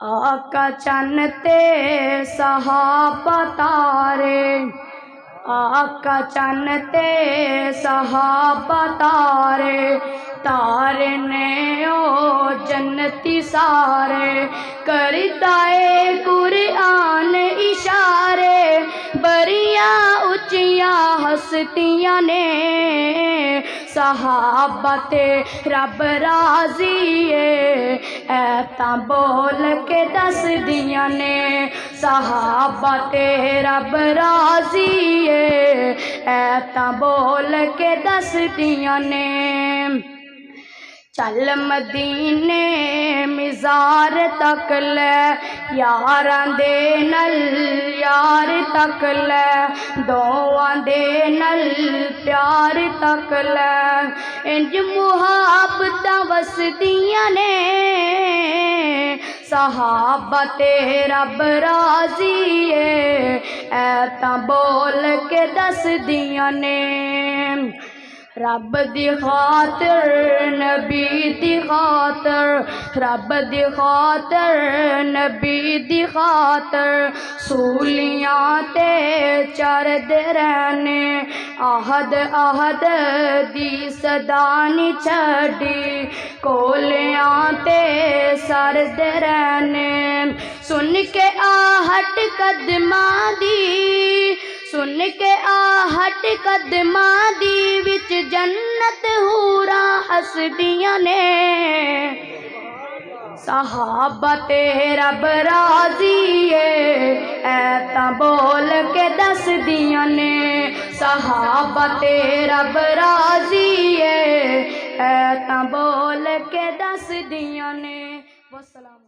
आका चन्न ते सहाबा तारे, आका चन्न ते सहाबा तारे, तारे ने ओ जन्नती सारे, करता है कुरआन इशारे, बरिया उचिया हस्तियां ने, सहाबा ते रब राजी है, ऐता बोल के दस दियां ने, सहाबा ते रब राजी है, ऐता बोल के दस दियां ने। चल मदीने मिज़ार तक ले, यारां दे नल यार तक ले, दोआं दे नल प्यार तक ले, इंज मुहाबतां वसदियां ने, सहाबा ते रब राजी है, ऐता बोल के दस दियां ने। रब दी खातर नबी दी खातर, रब दी खातर नबी दी खातर, सूलियां ते चढ़दे रहने, आहद आहद दी सदा नी छड़ी, कोलियां ते सरदे रहने, सुन के आहट कदमां दी, सुन के आहट कदमां दी, विच जन्नत हूरा हसदियां ने, सहाबा ते रब राजी है, ऐता बोल के दस दियां ने, सहाबा ते रब राजी है, ऐता बोल के दस दियां ने। वस्सलाम।